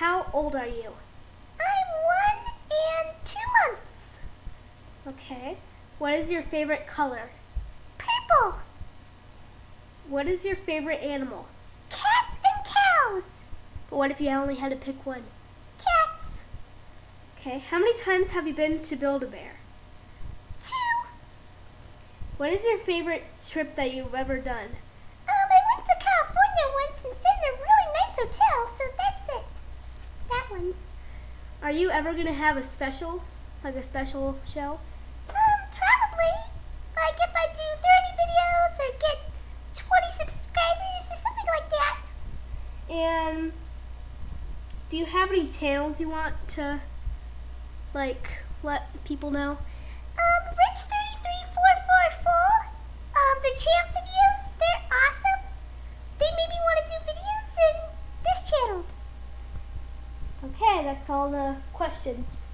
How old are you? I'm 1 and 2 months. Okay. What is your favorite color? Purple. What is your favorite animal? Cats and cows. But what if you only had to pick one? Cats. Okay. How many times have you been to Build-A-Bear? 2. What is your favorite trip that you've ever done? I went to California once and stayed in a really nice hotel, so that's it. That one. Are you ever going to have a special show? Probably. Like if I do 30 videos or get 20 subscribers or something like that. And do you have any channels you want to, let people know? Rich33444. The champ videos, they're awesome. They made me want to do videos in this channel. Okay, that's all the questions.